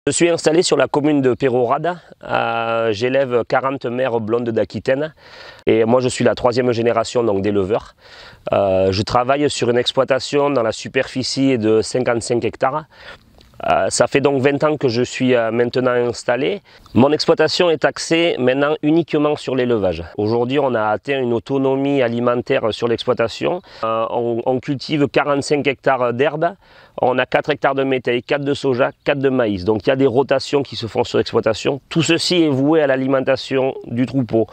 Je suis installé sur la commune de Peyrehorade. J'élève 40 mères blondes d'Aquitaine et moi je suis la troisième génération d'éleveurs. Je travaille sur une exploitation dans la superficie de 55 hectares. Ça fait donc 20 ans que je suis maintenant installé. Mon exploitation est axée maintenant uniquement sur l'élevage. Aujourd'hui, on a atteint une autonomie alimentaire sur l'exploitation. On cultive 45 hectares d'herbe, on a 4 hectares de métail, 4 de soja, 4 de maïs. Donc il y a des rotations qui se font sur l'exploitation. Tout ceci est voué à l'alimentation du troupeau.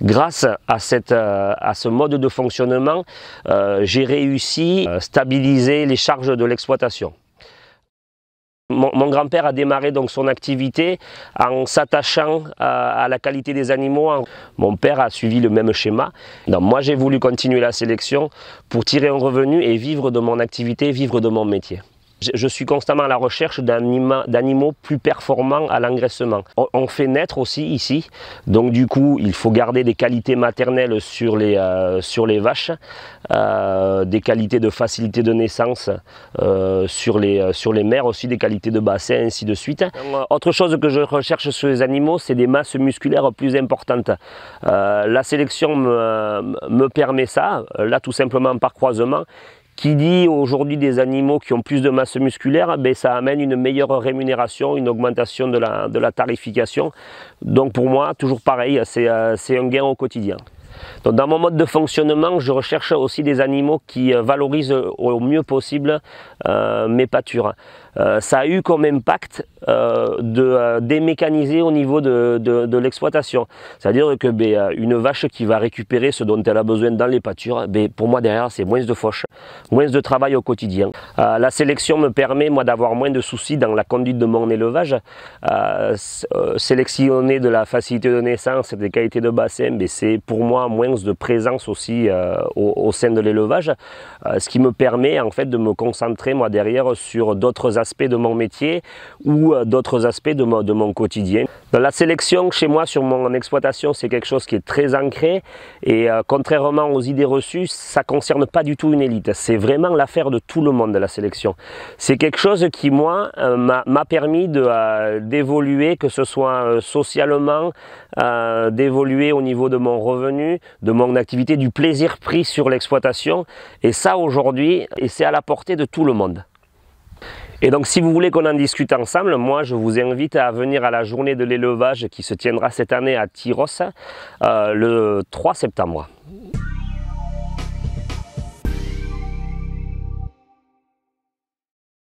Grâce à ce mode de fonctionnement, j'ai réussi à stabiliser les charges de l'exploitation. Mon grand-père a démarré donc son activité en s'attachant à la qualité des animaux. Mon père a suivi le même schéma. Donc moi j'ai voulu continuer la sélection pour tirer un revenu et vivre de mon activité, vivre de mon métier. Je suis constamment à la recherche d'animaux plus performants à l'engraissement. On fait naître aussi ici, donc du coup il faut garder des qualités maternelles sur les vaches, des qualités de facilité de naissance sur les mères aussi, des qualités de bassin, ainsi de suite. Autre chose que je recherche sur les animaux, c'est des masses musculaires plus importantes. La sélection me permet ça, là tout simplement par croisement. Qui dit aujourd'hui des animaux qui ont plus de masse musculaire, ça amène une meilleure rémunération, une augmentation de la tarification. Donc pour moi, toujours pareil, c'est un gain au quotidien. Donc dans mon mode de fonctionnement, je recherche aussi des animaux qui valorisent au mieux possible mes pâtures. Ça a eu comme impact de démécaniser au niveau de l'exploitation. C'est-à-dire que une vache qui va récupérer ce dont elle a besoin dans les pâtures, pour moi derrière c'est moins de fauche, moins de travail au quotidien. La sélection me permet moi d'avoir moins de soucis dans la conduite de mon élevage. Sélectionner de la facilité de naissance et des qualités de bassin, c'est pour moi moins de présence aussi au sein de l'élevage, ce qui me permet en fait de me concentrer moi derrière sur d'autres aspects de mon métier ou d'autres aspects de mon quotidien. Dans la sélection chez moi sur mon exploitation, c'est quelque chose qui est très ancré et contrairement aux idées reçues, ça ne concerne pas du tout une élite. C'est vraiment l'affaire de tout le monde, la sélection. C'est quelque chose qui moi m'a permis d'évoluer, que ce soit socialement, d'évoluer au niveau de mon revenu, de mon activité, du plaisir pris sur l'exploitation, et ça aujourd'hui, c'est à la portée de tout le monde. Et donc si vous voulez qu'on en discute ensemble, moi je vous invite à venir à la journée de l'élevage qui se tiendra cette année à Tyros le 3 septembre.